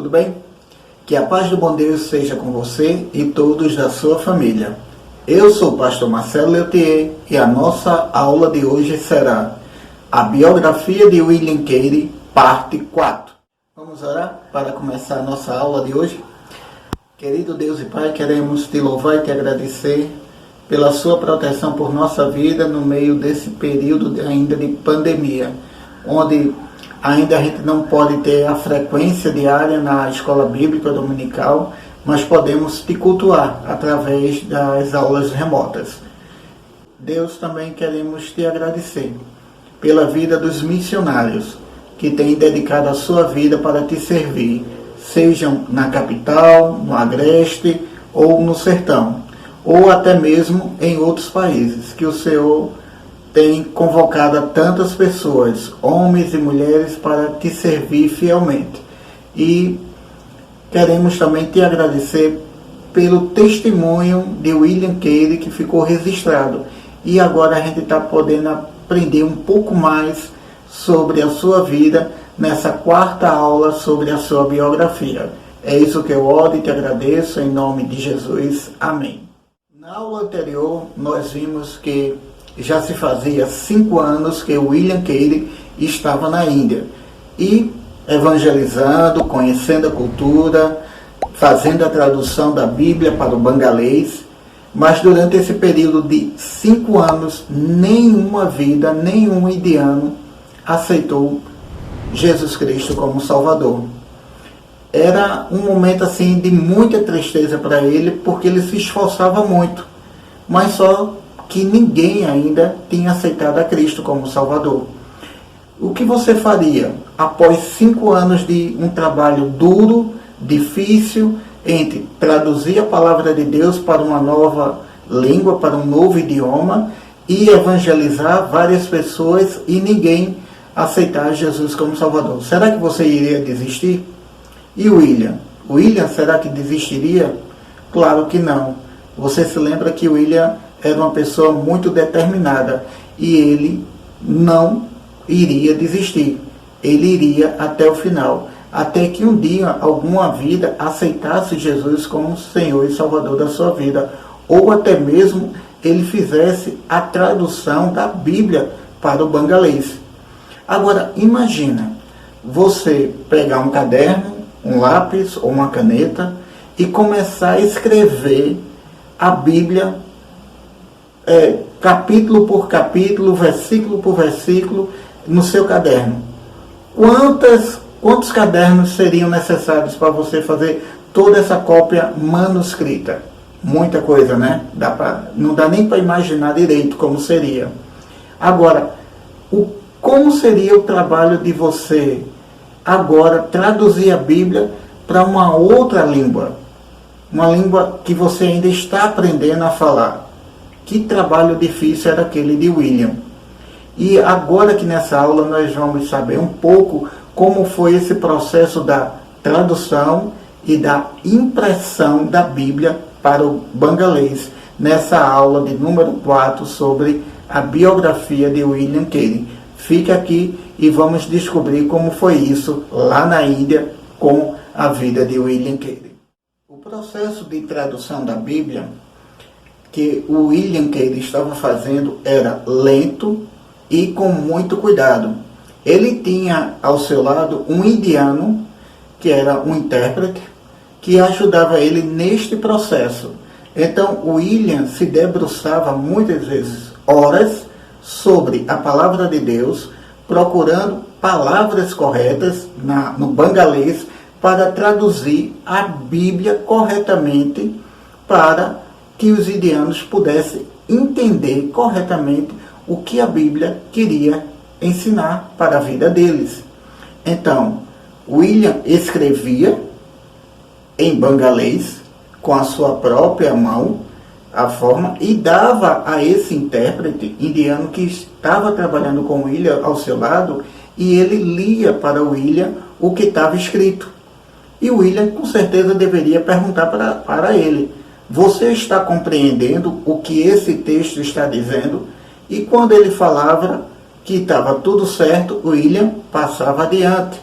tudo bem? Que a paz do bom Deus seja com você e todos da sua família. Eu sou o pastor Marcelo Leutier e a nossa aula de hoje será a biografia de William Carey, parte 4. Vamos orar para começar a nossa aula de hoje? Querido Deus e Pai, queremos te louvar e te agradecer pela sua proteção por nossa vida no meio desse período ainda de pandemia, onde ainda a gente não pode ter a frequência diária na escola bíblica dominical, mas podemos te cultuar através das aulas remotas. Deus, também queremos te agradecer pela vida dos missionários que têm dedicado a sua vida para te servir, sejam na capital, no agreste ou no sertão, ou até mesmo em outros países, que o Senhor tem convocado a tantas pessoas, homens e mulheres, para te servir fielmente. E queremos também te agradecer pelo testemunho de William Carey que ficou registrado. E agora a gente está podendo aprender um pouco mais sobre a sua vida nessa quarta aula sobre a sua biografia. É isso que eu oro e te agradeço em nome de Jesus. Amém. Na aula anterior nós vimos que já se fazia 5 anos que William Carey estava na Índia e evangelizando, conhecendo a cultura, fazendo a tradução da Bíblia para o bengalês, mas durante esse período de 5 anos, nenhuma vida, nenhum indiano aceitou Jesus Cristo como Salvador. Era um momento assim de muita tristeza para ele, porque ele se esforçava muito, mas só que ninguém ainda tinha aceitado a Cristo como Salvador. O que você faria após 5 anos de um trabalho duro, difícil, entre traduzir a palavra de Deus para uma nova língua, para um novo idioma, e evangelizar várias pessoas e ninguém aceitar Jesus como Salvador? Será que você iria desistir? E William? William, será que desistiria? Claro que não. Você se lembra que William era uma pessoa muito determinada e ele não iria desistir. Ele iria até o final, até que um dia alguma vida aceitasse Jesus como Senhor e Salvador da sua vida, ou até mesmo ele fizesse a tradução da Bíblia para o bengalês. Agora imagina você pegar um caderno, um lápis ou uma caneta e começar a escrever a Bíblia capítulo por capítulo, versículo por versículo, no seu caderno. Quantos cadernos seriam necessários para você fazer toda essa cópia manuscrita? Muita coisa, né? Não dá nem para imaginar direito como seria. Agora, como seria o trabalho de você agora traduzir a Bíblia para uma outra língua? Uma língua que você ainda está aprendendo a falar. Que trabalho difícil era aquele de William. E agora que nessa aula nós vamos saber um pouco como foi esse processo da tradução e da impressão da Bíblia para o bengalês, nessa aula de número 4 sobre a biografia de William Carey. Fique aqui e vamos descobrir como foi isso lá na Índia com a vida de William Carey. O processo de tradução da Bíblia que o William Carey estava fazendo era lento e com muito cuidado. Ele tinha ao seu lado um indiano, que era um intérprete, que ajudava ele neste processo. Então, William se debruçava muitas vezes horas sobre a palavra de Deus, procurando palavras corretas no bengalês para traduzir a Bíblia corretamente, para que os indianos pudessem entender corretamente o que a Bíblia queria ensinar para a vida deles. Então, William escrevia em bengalês com a sua própria mão a forma e dava a esse intérprete indiano que estava trabalhando com William ao seu lado, e ele lia para William o que estava escrito. E William com certeza deveria perguntar para ele: você está compreendendo o que esse texto está dizendo? E quando ele falava que estava tudo certo, William passava adiante.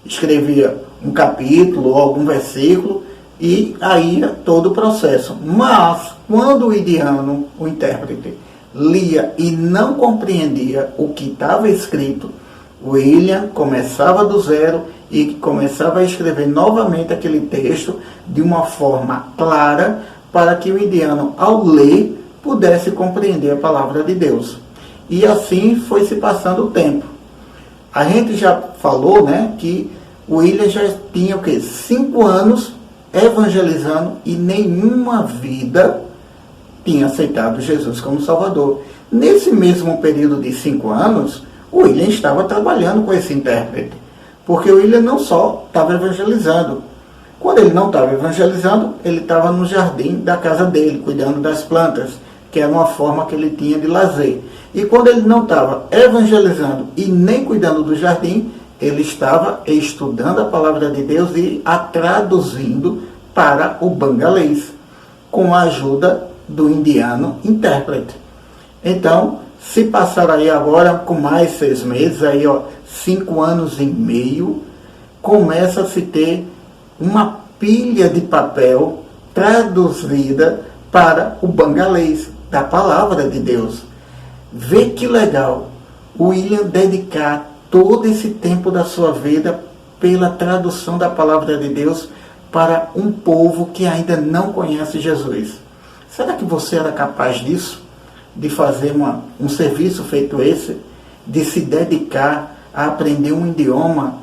escrevia um capítulo ou algum versículo e aí ia todo o processo. Mas quando o indiano, o intérprete, lia e não compreendia o que estava escrito, William começava do zero e começava a escrever novamente aquele texto de uma forma clara para que o indiano, ao ler, pudesse compreender a palavra de Deus. E assim foi se passando o tempo. A gente já falou, né, que o William já tinha 5 anos evangelizando e nenhuma vida tinha aceitado Jesus como Salvador. Nesse mesmo período de 5 anos, o William estava trabalhando com esse intérprete, porque o William não só estava evangelizando. Quando ele não estava evangelizando, ele estava no jardim da casa dele, cuidando das plantas, que era uma forma que ele tinha de lazer. E quando ele não estava evangelizando e nem cuidando do jardim, ele estava estudando a palavra de Deus e a traduzindo para o bangalês, com a ajuda do indiano intérprete. Então, se passar aí agora com mais 6 meses, aí 5 anos e meio, começa a se ter uma pilha de papel traduzida para o bangalês, da palavra de Deus. Vê que legal, o William dedicar todo esse tempo da sua vida pela tradução da palavra de Deus para um povo que ainda não conhece Jesus. Será que você era capaz disso? De fazer um serviço feito esse? De se dedicar a aprender um idioma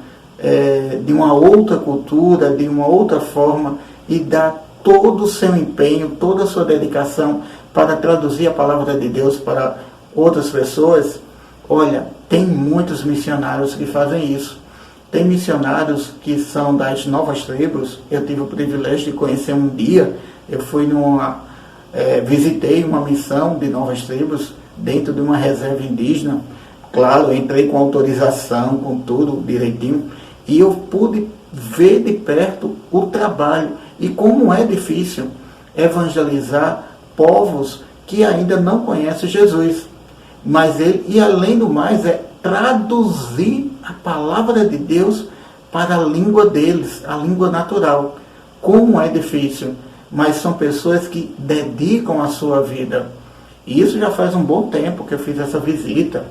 de uma outra cultura, de uma outra forma e dar todo o seu empenho, toda a sua dedicação para traduzir a palavra de Deus para outras pessoas? Olha, tem muitos missionários que fazem isso. Tem missionários que são das novas tribos. Eu tive o privilégio de conhecer um dia. Eu fui visitei uma missão de novas tribos dentro de uma reserva indígena. Claro, entrei com autorização, com tudo direitinho. E eu pude ver de perto o trabalho e como é difícil evangelizar povos que ainda não conhecem Jesus. Mas e além do mais, é traduzir a palavra de Deus para a língua deles, a língua natural. Como é difícil, mas são pessoas que dedicam a sua vida. E isso já faz um bom tempo que eu fiz essa visita.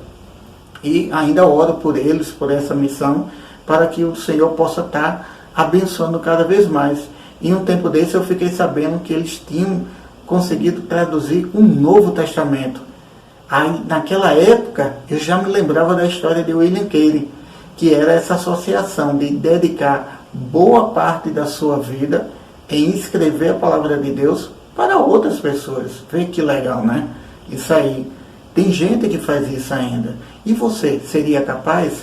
E ainda oro por eles, por essa missão, para que o Senhor possa estar abençoando cada vez mais. E um tempo desse eu fiquei sabendo que eles tinham conseguido traduzir um Novo Testamento. Aí, naquela época, eu já me lembrava da história de William Carey, que era essa associação de dedicar boa parte da sua vida em escrever a palavra de Deus para outras pessoas. Vê que legal, né? Isso aí. Tem gente que faz isso ainda. E você, seria capaz?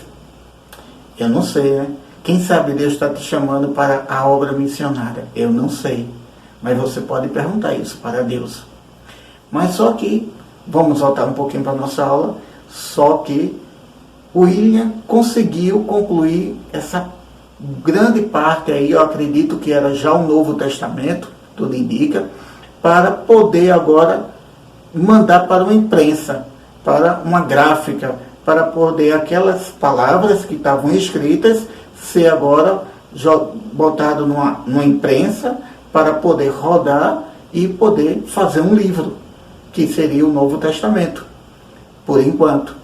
Eu não sei, né? Quem sabe Deus está te chamando para a obra missionária? Eu não sei. Mas você pode perguntar isso para Deus. Mas só que, vamos voltar um pouquinho para a nossa aula, só que William conseguiu concluir essa grande parte aí, eu acredito que era já o Novo Testamento, tudo indica, para poder agora mandar para uma imprensa, para uma gráfica, para poder aquelas palavras que estavam escritas ser agora botado numa imprensa para poder rodar e poder fazer um livro, que seria o Novo Testamento, por enquanto.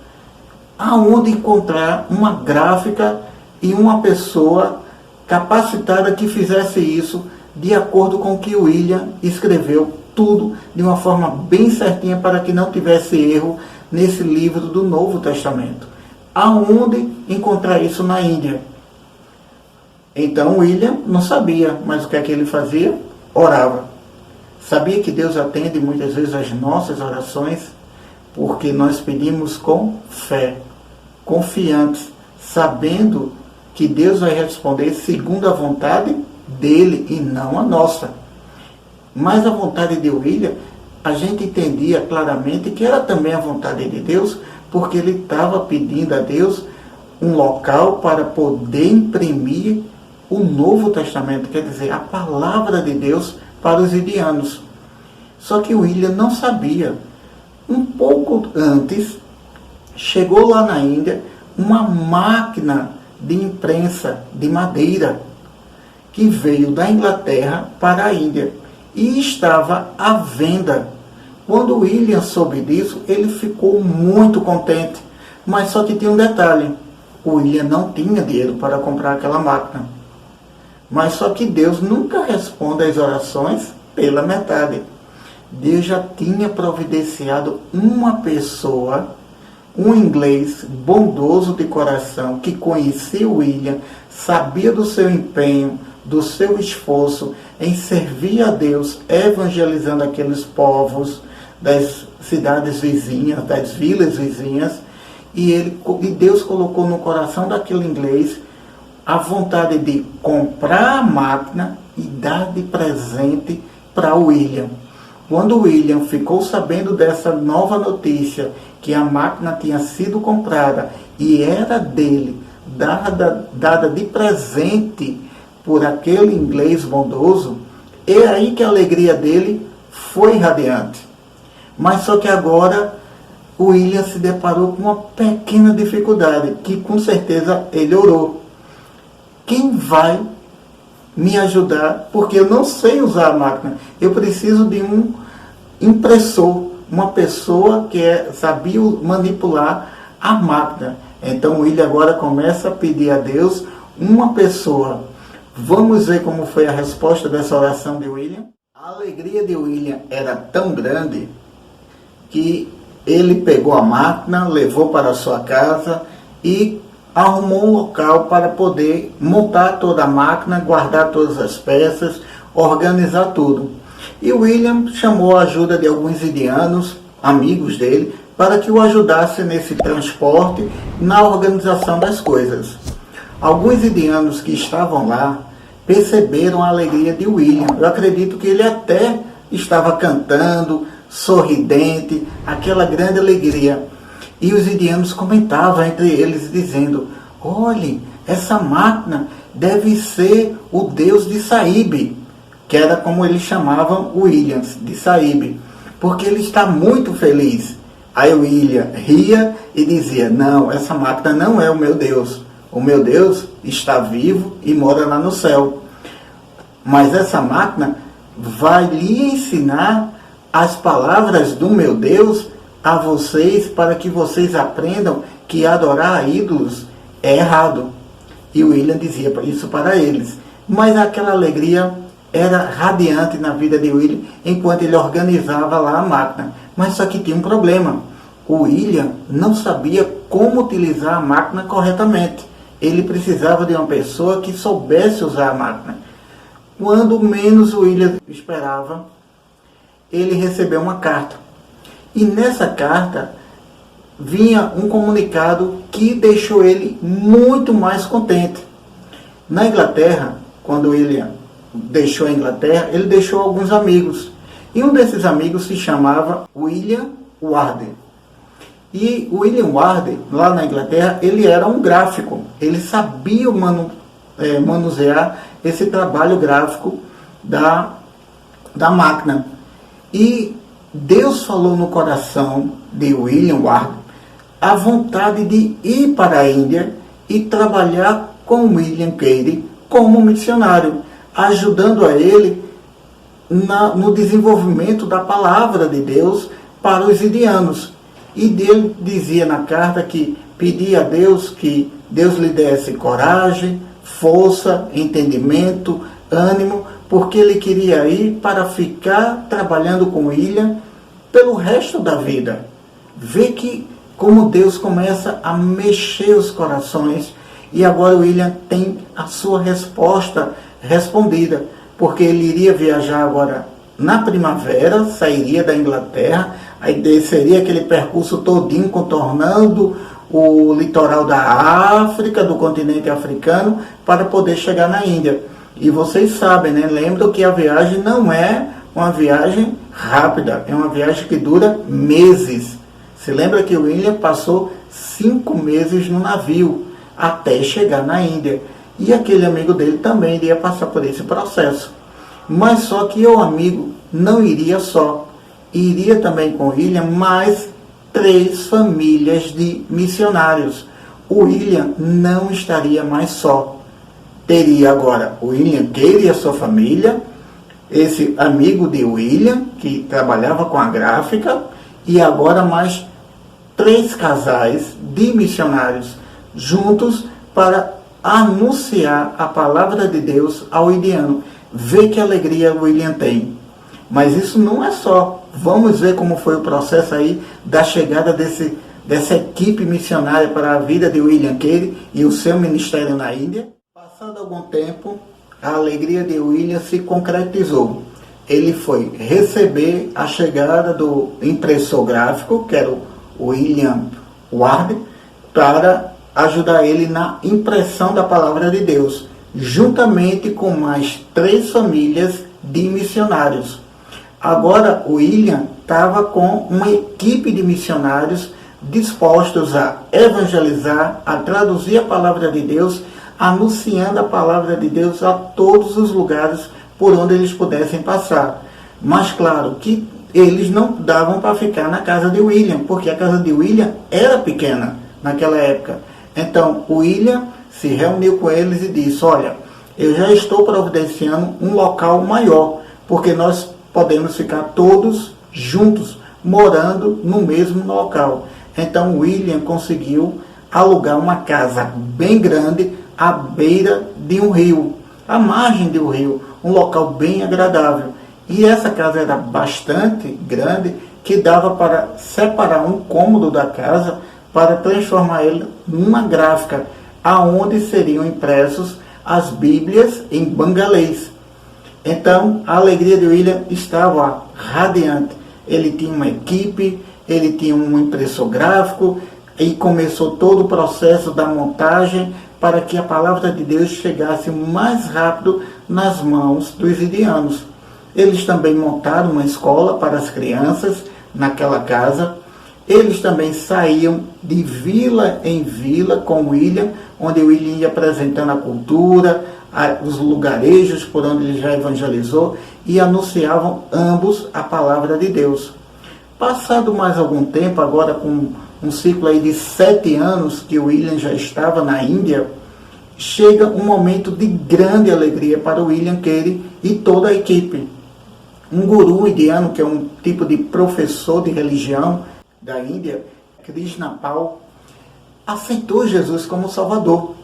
Aonde encontrar uma gráfica e uma pessoa capacitada que fizesse isso de acordo com o que o William escreveu, tudo de uma forma bem certinha para que não tivesse erro nesse livro do Novo Testamento. Aonde encontrar isso na Índia? Então William não sabia, mas o que é que ele fazia? Orava. Sabia que Deus atende muitas vezes as nossas orações porque nós pedimos com fé, confiantes, sabendo que Deus vai responder segundo a vontade dele e não a nossa. Mas a vontade de William, a gente entendia claramente que era também a vontade de Deus, porque ele estava pedindo a Deus um local para poder imprimir o Novo Testamento, quer dizer, a palavra de Deus para os indianos. Só que William não sabia. Um pouco antes, chegou lá na Índia uma máquina de imprensa de madeira que veio da Inglaterra para a Índia e estava à venda. Quando William soube disso, ele ficou muito contente, mas só que tinha um detalhe: o William não tinha dinheiro para comprar aquela máquina. Mas só que Deus nunca responde às orações pela metade. Deus já tinha providenciado uma pessoa, um inglês bondoso de coração, que conhecia o William, sabia do seu empenho, do seu esforço em servir a Deus, evangelizando aqueles povos das cidades vizinhas, das vilas vizinhas, e Deus colocou no coração daquele inglês a vontade de comprar a máquina e dar de presente para o William. Quando o William ficou sabendo dessa nova notícia, que a máquina tinha sido comprada e era dele, dada de presente por aquele inglês bondoso, é aí que a alegria dele foi radiante. Mas só que agora o William se deparou com uma pequena dificuldade, que com certeza ele orou. Quem vai me ajudar? Porque eu não sei usar a máquina. Eu preciso de um impressor, uma pessoa que sabia manipular a máquina. Então o William agora começa a pedir a Deus uma pessoa. Vamos ver como foi a resposta dessa oração de William. A alegria de William era tão grande que ele pegou a máquina, levou para a sua casa e arrumou um local para poder montar toda a máquina, guardar todas as peças, organizar tudo. E William chamou a ajuda de alguns indianos, amigos dele, para que o ajudasse nesse transporte, na organização das coisas. Alguns indianos que estavam lá perceberam a alegria de William. Eu acredito que ele até estava cantando, sorridente, aquela grande alegria. E os indianos comentavam entre eles, dizendo: olhe, essa máquina deve ser o Deus de Saíbe, que era como eles chamavam Williams, de Saíbe, porque ele está muito feliz. Aí o William ria e dizia: não, essa máquina não é o meu Deus. O meu Deus está vivo e mora lá no céu. Mas essa máquina vai lhe ensinar as palavras do meu Deus a vocês, para que vocês aprendam que adorar a ídolos é errado. E o William dizia isso para eles. Mas aquela alegria era radiante na vida de William, enquanto ele organizava lá a máquina. Mas só que tinha um problema. O William não sabia como utilizar a máquina corretamente. Ele precisava de uma pessoa que soubesse usar a máquina. Quando menos o William esperava, ele recebeu uma carta. E nessa carta vinha um comunicado que deixou ele muito mais contente. Na Inglaterra, quando William deixou a Inglaterra, ele deixou alguns amigos. E um desses amigos se chamava William Ward. E o William Ward, lá na Inglaterra, ele era um gráfico. Ele sabia manusear esse trabalho gráfico da máquina. E Deus falou no coração de William Ward a vontade de ir para a Índia e trabalhar com William Carey como missionário, ajudando a ele no desenvolvimento da palavra de Deus para os indianos. E ele dizia na carta que pedia a Deus que Deus lhe desse coragem, força, entendimento, ânimo, porque ele queria ir para ficar trabalhando com William pelo resto da vida. Vê que como Deus começa a mexer os corações, e agora William tem a sua resposta respondida, porque ele iria viajar agora na primavera, sairia da Inglaterra, aí desceria aquele percurso todinho, contornando o litoral da África, do continente africano, para poder chegar na Índia. E vocês sabem, né? Lembram que a viagem não é uma viagem rápida, é uma viagem que dura meses. Se lembra que o William passou 5 meses no navio até chegar na Índia. E aquele amigo dele também iria passar por esse processo. Mas só que o amigo não iria só. Iria também com William mais 3 famílias de missionários. o William não estaria mais só. Teria agora o William Carey e a sua família, esse amigo de William, que trabalhava com a gráfica, e agora mais 3 casais de missionários juntos para anunciar a palavra de Deus ao indiano. Vê que alegria o William tem. Mas isso não é só. Vamos ver como foi o processo aí da chegada dessa equipe missionária para a vida de William Carey e o seu ministério na Índia. Passado algum tempo, a alegria de William se concretizou. Ele foi receber a chegada do impressor gráfico, que era o William Ward, para ajudar ele na impressão da palavra de Deus, juntamente com mais 3 famílias de missionários. Agora o William estava com uma equipe de missionários dispostos a evangelizar, a traduzir a palavra de Deus, anunciando a palavra de Deus a todos os lugares por onde eles pudessem passar. Mas claro que eles não davam para ficar na casa de William, porque a casa de William era pequena naquela época. Então o William se reuniu com eles e disse: olha, eu já estou providenciando um local maior, porque nós podemos ficar todos juntos, morando no mesmo local. Então William conseguiu alugar uma casa bem grande à beira de um rio, à margem de um rio, um local bem agradável. E essa casa era bastante grande, que dava para separar um cômodo da casa para transformar ele numa gráfica, aonde seriam impressos as Bíblias em bengalês. Então a alegria de William estava radiante. Ele tinha uma equipe, ele tinha um impressor gráfico e começou todo o processo da montagem para que a palavra de Deus chegasse mais rápido nas mãos dos indianos. Eles também montaram uma escola para as crianças naquela casa. Eles também saíam de vila em vila com William, onde William ia apresentando a cultura, os lugarejos por onde ele já evangelizou, e anunciavam ambos a palavra de Deus. Passado mais algum tempo, agora com um ciclo aí de 7 anos que William já estava na Índia, chega um momento de grande alegria para William Carey e toda a equipe. Um guru indiano, que é um tipo de professor de religião da Índia, Krishna Pal, aceitou Jesus como Salvador.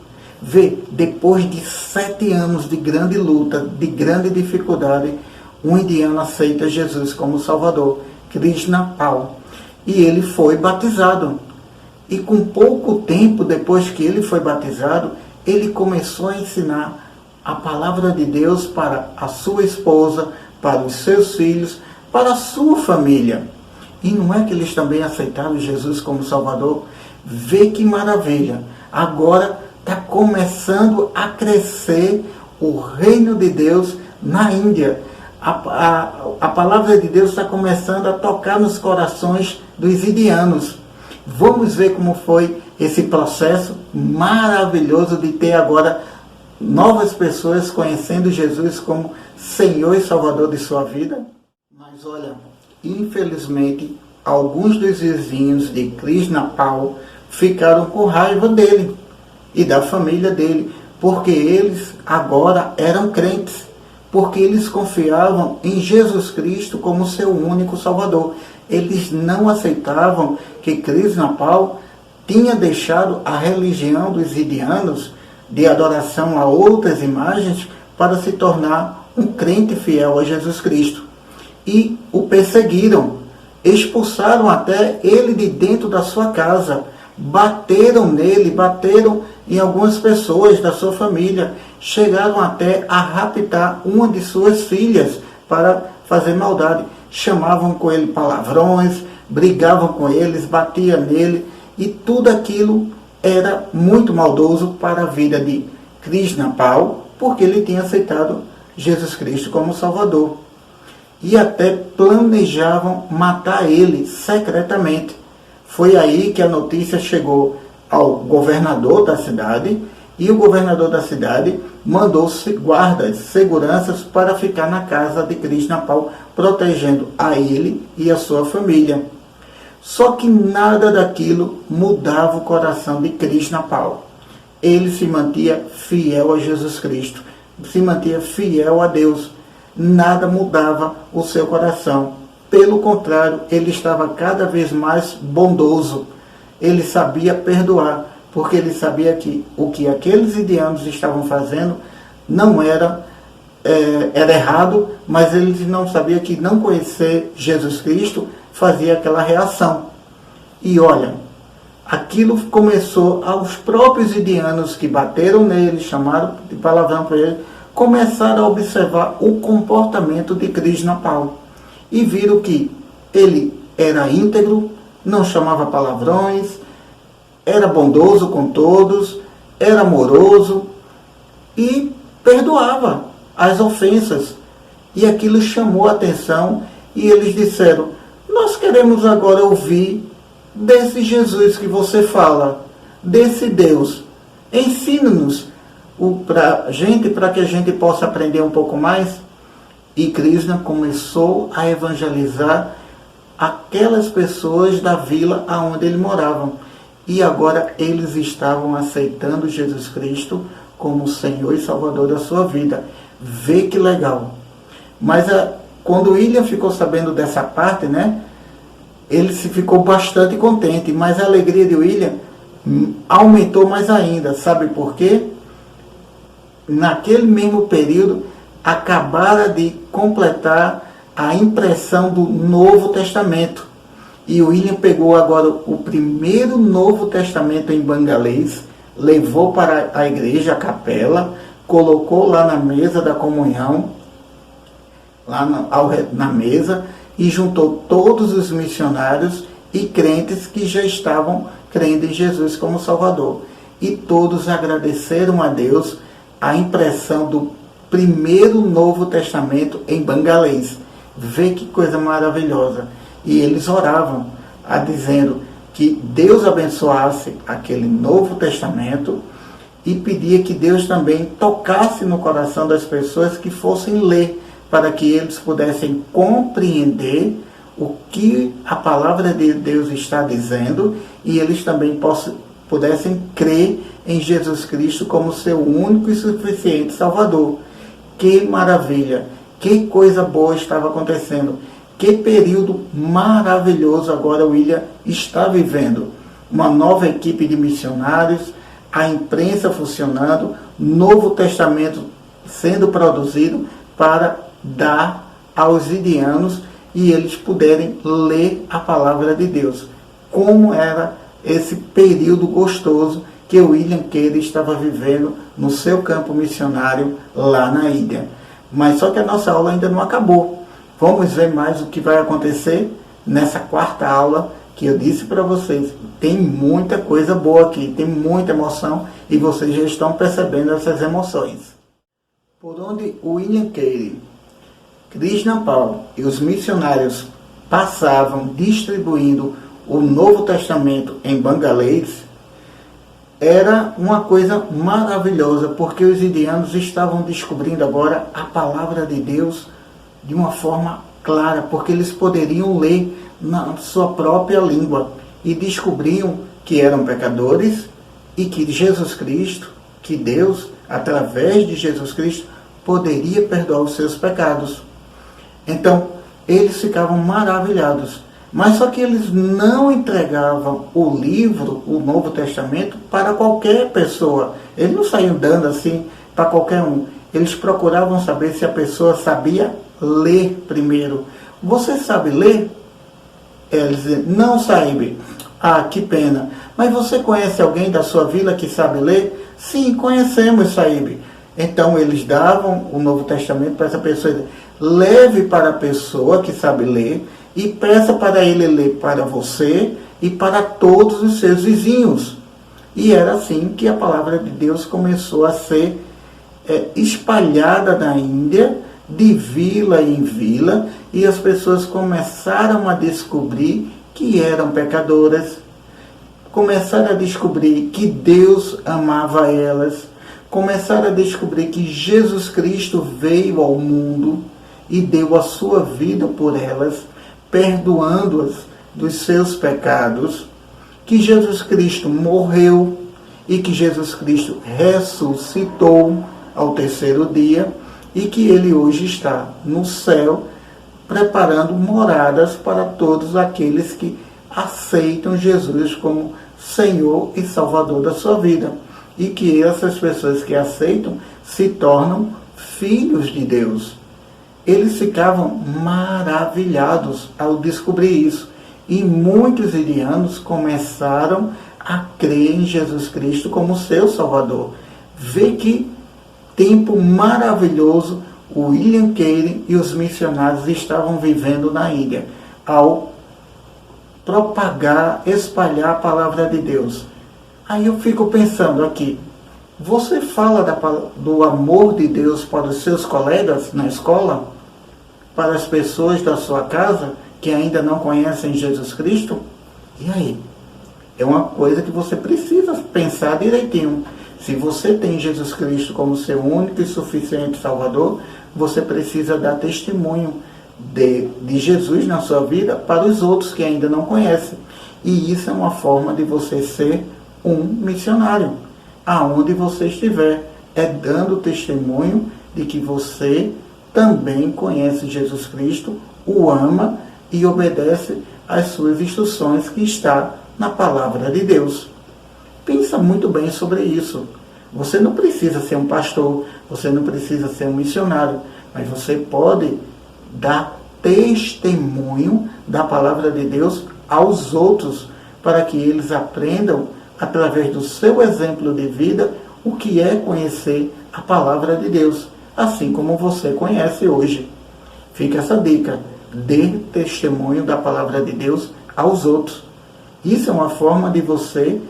Vê, depois de 7 anos de grande luta, de grande dificuldade, um indiano aceita Jesus como Salvador, Krishna Pal. E ele foi batizado. E com pouco tempo depois que ele foi batizado, ele começou a ensinar a palavra de Deus para a sua esposa, para os seus filhos, para a sua família. E não é que eles também aceitaram Jesus como Salvador? Vê que maravilha! Agora está começando a crescer o reino de Deus na Índia. A palavra de Deus está começando a tocar nos corações dos indianos. Vamos ver como foi esse processo maravilhoso de ter agora novas pessoas conhecendo Jesus como Senhor e Salvador de sua vida. Mas olha, infelizmente, alguns dos vizinhos de Krishna Pal ficaram com raiva dele e da família dele, porque eles agora eram crentes, porque eles confiavam em Jesus Cristo como seu único Salvador. Eles não aceitavam que Krishna Pal tinha deixado a religião dos indianos de adoração a outras imagens para se tornar um crente fiel a Jesus Cristo. E o perseguiram, expulsaram até ele de dentro da sua casa, bateram nele, bateram em algumas pessoas da sua família, chegaram até a raptar uma de suas filhas para fazer maldade. Chamavam com ele palavrões, brigavam com eles, batiam nele, e tudo aquilo era muito maldoso para a vida de Krishna Pal, porque ele tinha aceitado Jesus Cristo como Salvador. E até planejavam matar ele secretamente. Foi aí que a notícia chegou ao governador da cidade, e o governador da cidade mandou guardas, seguranças para ficar na casa de Krishna Pal, protegendo a ele e a sua família. Só que nada daquilo mudava o coração de Krishnapal. Ele se mantinha fiel a Jesus Cristo, se mantinha fiel a Deus. Nada mudava o seu coração. Pelo contrário, ele estava cada vez mais bondoso. Ele sabia perdoar, porque ele sabia que o que aqueles indianos estavam fazendo não era errado, mas eles não sabiam que não conhecer Jesus Cristo fazia aquela reação. E olha, aquilo começou aos próprios indianos que bateram nele, chamaram de palavrão para ele, começaram a observar o comportamento de Krishnapal e viram que ele era íntegro, não chamava palavrões, era bondoso com todos, era amoroso e perdoava as ofensas. E aquilo chamou a atenção e eles disseram: nós queremos agora ouvir desse Jesus que você fala, desse Deus. Ensina-nos para que a gente possa aprender um pouco mais. E Krishna começou a evangelizar aquelas pessoas da vila onde ele morava. E agora eles estavam aceitando Jesus Cristo como Senhor e Salvador da sua vida. Vê que legal. Mas quando William ficou sabendo dessa parte, né, ele se ficou bastante contente, mas a alegria de William aumentou mais ainda. Sabe por quê? Naquele mesmo período, acabara de completar a impressão do Novo Testamento. E William pegou agora o primeiro Novo Testamento em bengalês, levou para a igreja, a capela, colocou lá na mesa da comunhão, lá na mesa, e juntou todos os missionários e crentes que já estavam crendo em Jesus como Salvador. E todos agradeceram a Deus a impressão do primeiro Novo Testamento em bengalês. Vê que coisa maravilhosa. E eles oravam, dizendo que Deus abençoasse aquele Novo Testamento e pedia que Deus também tocasse no coração das pessoas que fossem ler, para que eles pudessem compreender o que a palavra de Deus está dizendo e eles também pudessem crer em Jesus Cristo como seu único e suficiente Salvador. Que maravilha! Que coisa boa estava acontecendo! Que período maravilhoso agora William está vivendo! Uma nova equipe de missionários, a imprensa funcionando, Novo Testamento sendo produzido para dar aos indianos e eles puderem ler a palavra de Deus. Como era esse período gostoso que William Carey estava vivendo no seu campo missionário lá na Índia. Mas só que a nossa aula ainda não acabou. Vamos ver mais o que vai acontecer nessa quarta aula que eu disse para vocês. Tem muita coisa boa aqui, tem muita emoção e vocês já estão percebendo essas emoções. Por onde William Carey, Krishnapal e os missionários passavam distribuindo o Novo Testamento em bengalês, era uma coisa maravilhosa, porque os indianos estavam descobrindo agora a palavra de Deus de uma forma clara, porque eles poderiam ler na sua própria língua e descobriam que eram pecadores e que Jesus Cristo, que Deus, através de Jesus Cristo, poderia perdoar os seus pecados. Então, eles ficavam maravilhados. Mas só que eles não entregavam o livro, o Novo Testamento, para qualquer pessoa. Eles não saíam dando assim para qualquer um. Eles procuravam saber se a pessoa sabia ler primeiro. Você sabe ler? Eles diziam: não, Saíbe. Ah, que pena. Mas você conhece alguém da sua vila que sabe ler? Sim, conhecemos, Saíbe. Então eles davam o Novo Testamento para essa pessoa. Leve para a pessoa que sabe ler e peça para ele ler para você e para todos os seus vizinhos. E era assim que a palavra de Deus começou a ser espalhada na Índia, de vila em vila, e as pessoas começaram a descobrir que eram pecadoras, começaram a descobrir que Deus amava elas, começaram a descobrir que Jesus Cristo veio ao mundo e deu a sua vida por elas, perdoando-as dos seus pecados, que Jesus Cristo morreu e que Jesus Cristo ressuscitou ao terceiro dia e que ele hoje está no céu preparando moradas para todos aqueles que aceitam Jesus como Senhor e Salvador da sua vida. E que essas pessoas que aceitam se tornam filhos de Deus. Eles ficavam maravilhados ao descobrir isso. E muitos indianos começaram a crer em Jesus Cristo como seu Salvador. Vê que tempo maravilhoso o William Carey e os missionários estavam vivendo na Índia, ao propagar, espalhar a palavra de Deus. Aí eu fico pensando aqui, você fala do amor de Deus para os seus colegas na escola? Para as pessoas da sua casa que ainda não conhecem Jesus Cristo? E aí? É uma coisa que você precisa pensar direitinho. Se você tem Jesus Cristo como seu único e suficiente Salvador, você precisa dar testemunho de Jesus na sua vida para os outros que ainda não conhecem. E isso é uma forma de você ser um missionário. Aonde você estiver, é dando testemunho de que você também conhece Jesus Cristo, o ama e obedece às suas instruções que está na palavra de Deus. Pensa muito bem sobre isso. Você não precisa ser um pastor, você não precisa ser um missionário, mas você pode dar testemunho da palavra de Deus aos outros, para que eles aprendam, através do seu exemplo de vida, o que é conhecer a palavra de Deus, assim como você conhece hoje. Fica essa dica: dê testemunho da palavra de Deus aos outros. Isso é uma forma de você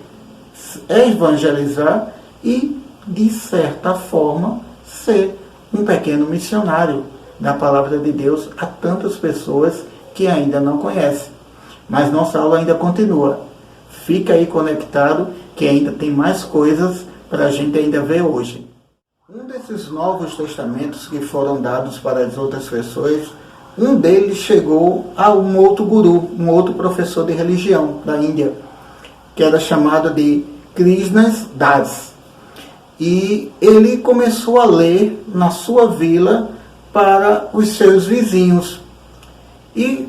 evangelizar e, de certa forma, ser um pequeno missionário da palavra de Deus a tantas pessoas que ainda não conhecem. Mas nossa aula ainda continua. Fica aí conectado, que ainda tem mais coisas para a gente ainda ver hoje. Um desses novos testamentos que foram dados para as outras pessoas, um deles chegou a um outro guru, um outro professor de religião da Índia, que era chamado de Krishna Das. E ele começou a ler na sua vila para os seus vizinhos. E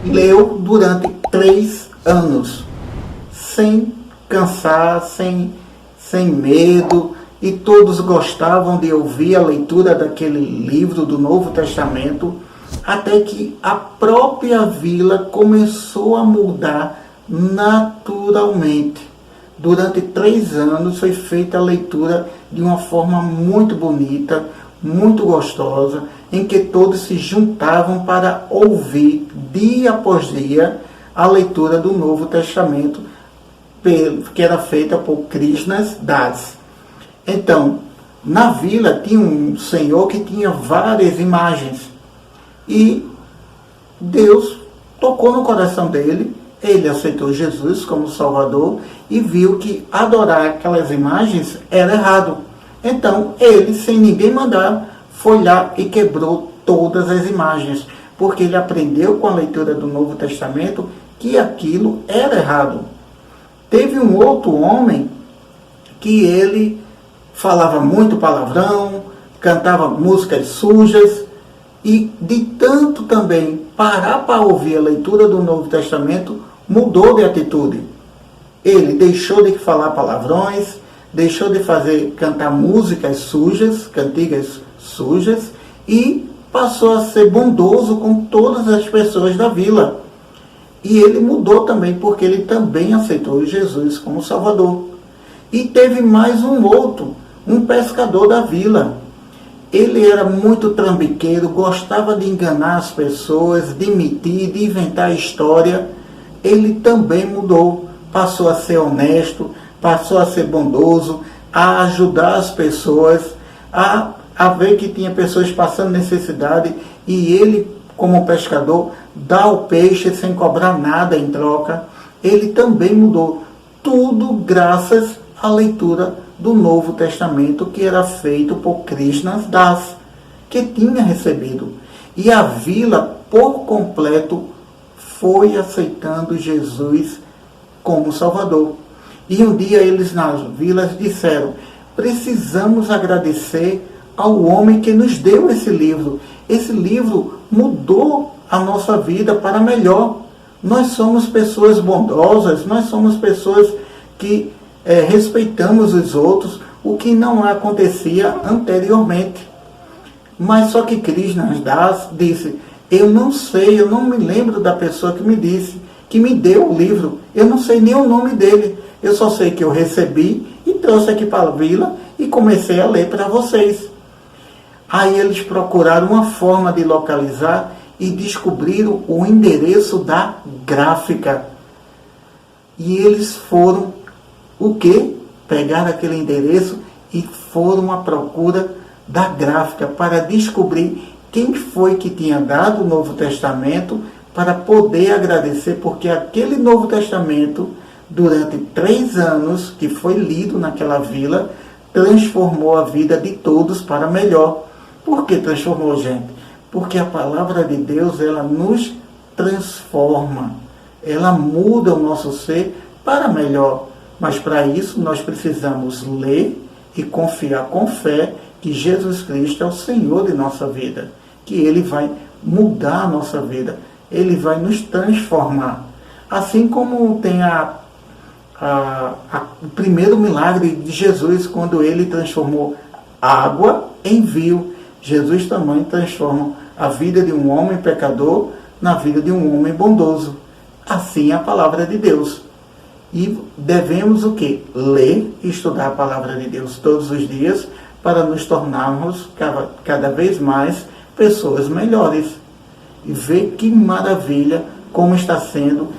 leu durante 3 anos, sem cansar, sem medo, e todos gostavam de ouvir a leitura daquele livro do Novo Testamento, até que a própria vila começou a mudar naturalmente. Durante 3 anos foi feita a leitura de uma forma muito bonita, muito gostosa, em que todos se juntavam para ouvir, dia após dia, a leitura do Novo Testamento, que era feita por Krishna Das. Então, na vila tinha um senhor que tinha várias imagens, e Deus tocou no coração dele. Ele aceitou Jesus como Salvador e viu que adorar aquelas imagens era errado. Então, ele, sem ninguém mandar, foi lá e quebrou todas as imagens, porque ele aprendeu com a leitura do Novo Testamento que aquilo era errado. Teve um outro homem que ele falava muito palavrão, cantava músicas sujas, e de tanto também parar para ouvir a leitura do Novo Testamento, mudou de atitude. Ele deixou de falar palavrões, deixou de cantar músicas sujas, cantigas sujas, e passou a ser bondoso com todas as pessoas da vila. E ele mudou também, porque ele também aceitou Jesus como Salvador. E teve mais um outro, um pescador da vila. Ele era muito trambiqueiro, gostava de enganar as pessoas, de mentir, de inventar história. Ele também mudou, passou a ser honesto, passou a ser bondoso, a ajudar as pessoas, a ver que tinha pessoas passando necessidade, e ele, como pescador, dá o peixe sem cobrar nada em troca. Ele também mudou, tudo graças à leitura do Novo Testamento, que era feito por Krishna Das, que tinha recebido. E a vila, por completo, foi aceitando Jesus como Salvador. E um dia eles nas vilas disseram: precisamos agradecer ao homem que nos deu esse livro. Esse livro mudou a nossa vida para melhor. Nós somos pessoas bondosas, nós somos pessoas que respeitamos os outros, o que não acontecia anteriormente. Mas só que Krishna Das disse: eu não sei, eu não me lembro da pessoa que me disse, que me deu o livro, eu não sei nem o nome dele, eu só sei que eu recebi e trouxe aqui para a vila e comecei a ler para vocês. Aí eles procuraram uma forma de localizar e descobriram o endereço da gráfica. E eles foram, o quê? Pegaram aquele endereço e foram à procura da gráfica para descobrir quem foi que tinha dado o Novo Testamento, para poder agradecer, porque aquele Novo Testamento, durante 3 anos que foi lido naquela vila, transformou a vida de todos para melhor. Por que transformou, gente? Porque a palavra de Deus, ela nos transforma, ela muda o nosso ser para melhor. Mas para isso nós precisamos ler e confiar com fé que Jesus Cristo é o Senhor de nossa vida, que Ele vai mudar a nossa vida, Ele vai nos transformar. Assim como tem o primeiro milagre de Jesus, quando Ele transformou água em vinho. Jesus também transforma a vida de um homem pecador na vida de um homem bondoso. Assim é a palavra de Deus. E devemos o quê? Ler e estudar a palavra de Deus todos os dias para nos tornarmos cada vez mais pessoas melhores. E ver que maravilha como está sendo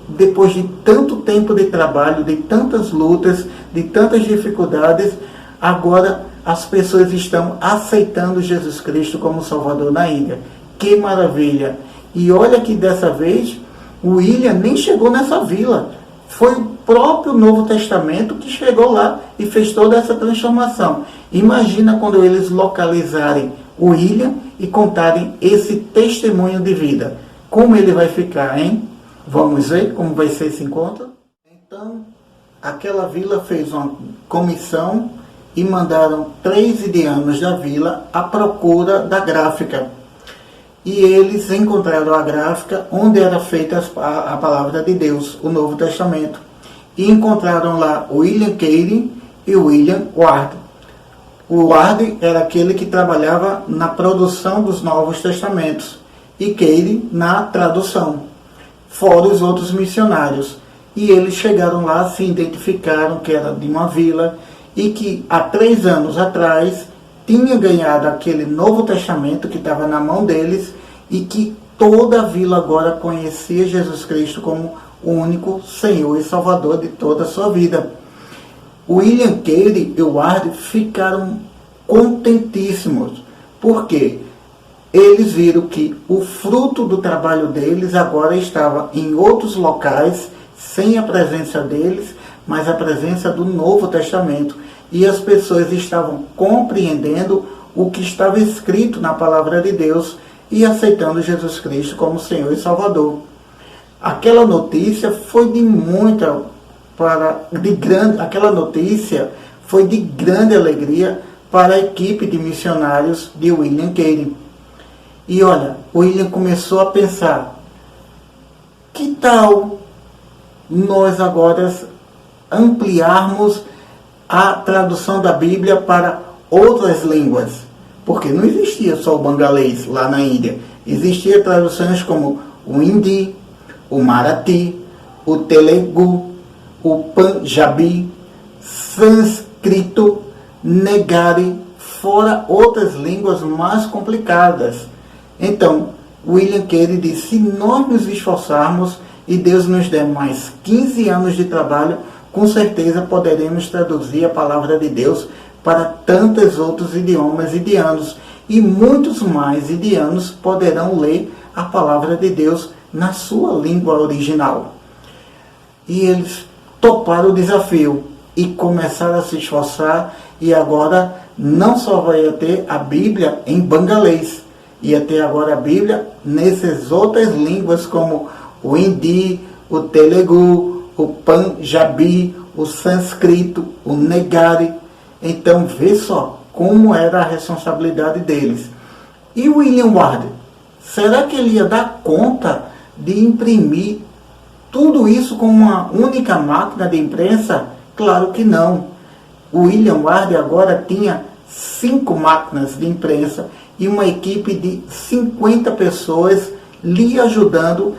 depois de tanto tempo de trabalho, de tantas lutas, de tantas dificuldades, agora as pessoas estão aceitando Jesus Cristo como Salvador na ilha. Que maravilha! E olha que dessa vez o William nem chegou nessa vila. Foi o próprio Novo Testamento que chegou lá e fez toda essa transformação. Imagina quando eles localizarem o William e contarem esse testemunho de vida. Como ele vai ficar, hein? Vamos ver como vai ser esse encontro? Então, aquela vila fez uma comissão e mandaram 3 indianos da vila à procura da gráfica. E eles encontraram a gráfica onde era feita a palavra de Deus, o Novo Testamento. E encontraram lá o William Carey e o William Ward. O Ward era aquele que trabalhava na produção dos Novos Testamentos e Carey na tradução, fora os outros missionários. E eles chegaram lá, se identificaram que era de uma vila e que há 3 anos atrás tinha ganhado aquele Novo Testamento que estava na mão deles e que toda a vila agora conhecia Jesus Cristo como o único Senhor e Salvador de toda a sua vida. O William Carey e o Ward ficaram contentíssimos, porque eles viram que o fruto do trabalho deles agora estava em outros locais, sem a presença deles, mas a presença do Novo Testamento. E as pessoas estavam compreendendo o que estava escrito na palavra de Deus e aceitando Jesus Cristo como Senhor e Salvador. Aquela notícia foi de grande alegria para a equipe de missionários de William Carey. E olha, William começou a pensar: que tal nós agora ampliarmos a tradução da Bíblia para outras línguas? Porque não existia só o bangalês lá na Índia. Existiam traduções como o hindi, o marathi, o telugu, o panjabi, sânscrito, negari, fora outras línguas mais complicadas. Então, William Carey disse: se nós nos esforçarmos e Deus nos der mais 15 anos de trabalho, com certeza poderemos traduzir a palavra de Deus para tantos outros idiomas indianos. E muitos mais indianos poderão ler a palavra de Deus na sua língua original. E eles toparam o desafio e começaram a se esforçar. E agora não só vai ter a Bíblia em bangalês, ia ter agora a Bíblia nessas outras línguas como o hindi, o telugu, o panjabi, o sânscrito, o negari. Então vê só como era a responsabilidade deles. E o William Ward, será que ele ia dar conta de imprimir tudo isso com uma única máquina de imprensa? Claro que não. O William Ward agora tinha 5 máquinas de imprensa e uma equipe de 50 pessoas lhe ajudando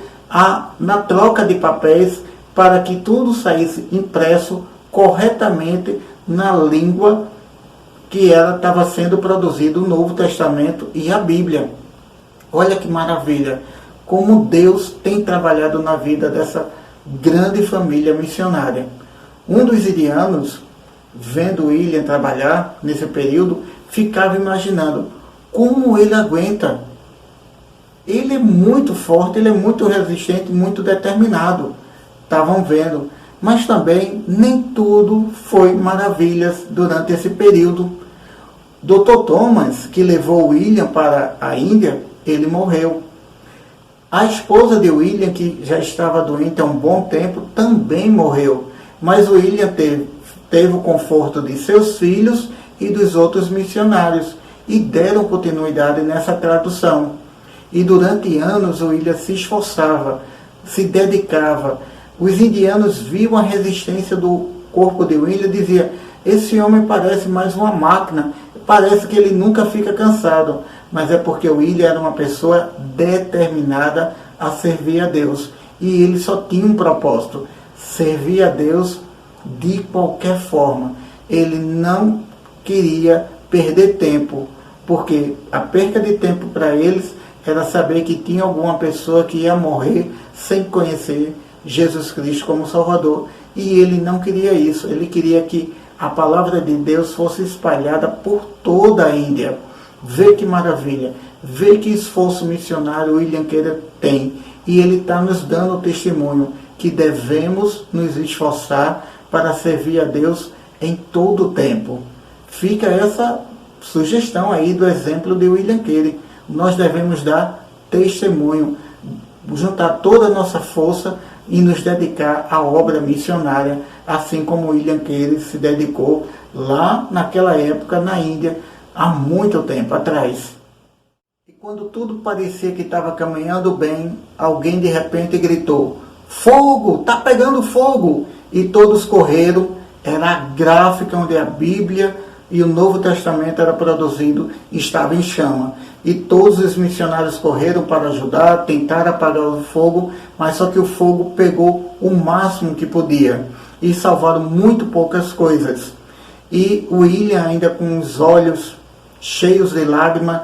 na troca de papéis para que tudo saísse impresso corretamente na língua que estava sendo produzido o Novo Testamento e a Bíblia. Olha que maravilha, como Deus tem trabalhado na vida dessa grande família missionária. Um dos indianos, vendo William trabalhar nesse período, ficava imaginando como ele aguenta. Ele é muito forte, ele é muito resistente, muito determinado. Estavam vendo. Mas também nem tudo foi maravilhas durante esse período. Dr. Thomas, que levou William para a Índia, ele morreu. A esposa de William, que já estava doente há um bom tempo, também morreu. Mas William teve o conforto de seus filhos e dos outros missionários e deram continuidade nessa tradução. E durante anos William se esforçava, se dedicava. Os indianos viam a resistência do corpo de William e diziam: esse homem parece mais uma máquina, parece que ele nunca fica cansado. Mas é porque William era uma pessoa determinada a servir a Deus. E ele só tinha um propósito: servir a Deus de qualquer forma. Ele não queria perder tempo, porque a perca de tempo para eles era saber que tinha alguma pessoa que ia morrer sem conhecer Jesus Cristo como Salvador. E ele não queria isso. Ele queria que a palavra de Deus fosse espalhada por toda a Índia. Vê que maravilha. Vê que esforço missionário William Carey tem. E ele está nos dando o testemunho que devemos nos esforçar para servir a Deus em todo o tempo. Fica essa sugestão aí do exemplo de William Carey. Nós devemos dar testemunho, juntar toda a nossa força e nos dedicar à obra missionária, assim como William Carey se dedicou lá naquela época na Índia, há muito tempo atrás. E quando tudo parecia que estava caminhando bem, alguém de repente gritou: fogo! Está pegando fogo! E todos correram. Era a gráfica onde a Bíblia e o Novo Testamento era produzido, estava em chama. E todos os missionários correram para ajudar, tentaram apagar o fogo, mas só que o fogo pegou o máximo que podia. E salvaram muito poucas coisas. E o William, ainda com os olhos cheios de lágrimas,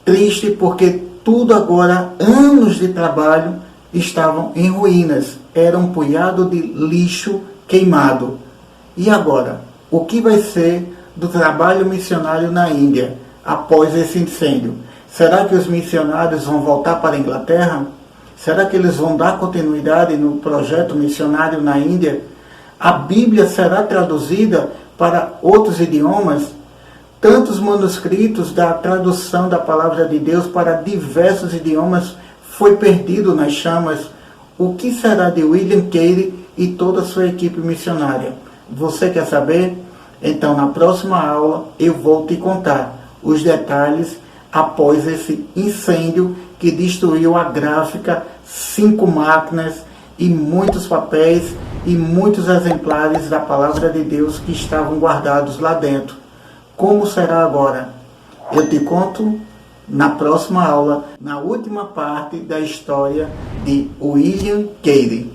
triste porque tudo agora, anos de trabalho, estavam em ruínas. Era um punhado de lixo queimado. E agora? O que vai ser do trabalho missionário na Índia após esse incêndio? Será que os missionários vão voltar para a Inglaterra? Será que eles vão dar continuidade no projeto missionário na Índia? A Bíblia será traduzida para outros idiomas? Tantos manuscritos da tradução da palavra de Deus para diversos idiomas foi perdido nas chamas. O que será de William Carey e toda a sua equipe missionária? Você quer saber? Então, na próxima aula, eu vou te contar os detalhes após esse incêndio que destruiu a gráfica, 5 máquinas e muitos papéis e muitos exemplares da palavra de Deus que estavam guardados lá dentro. Como será agora? Eu te conto na próxima aula, na última parte da história de William Carey.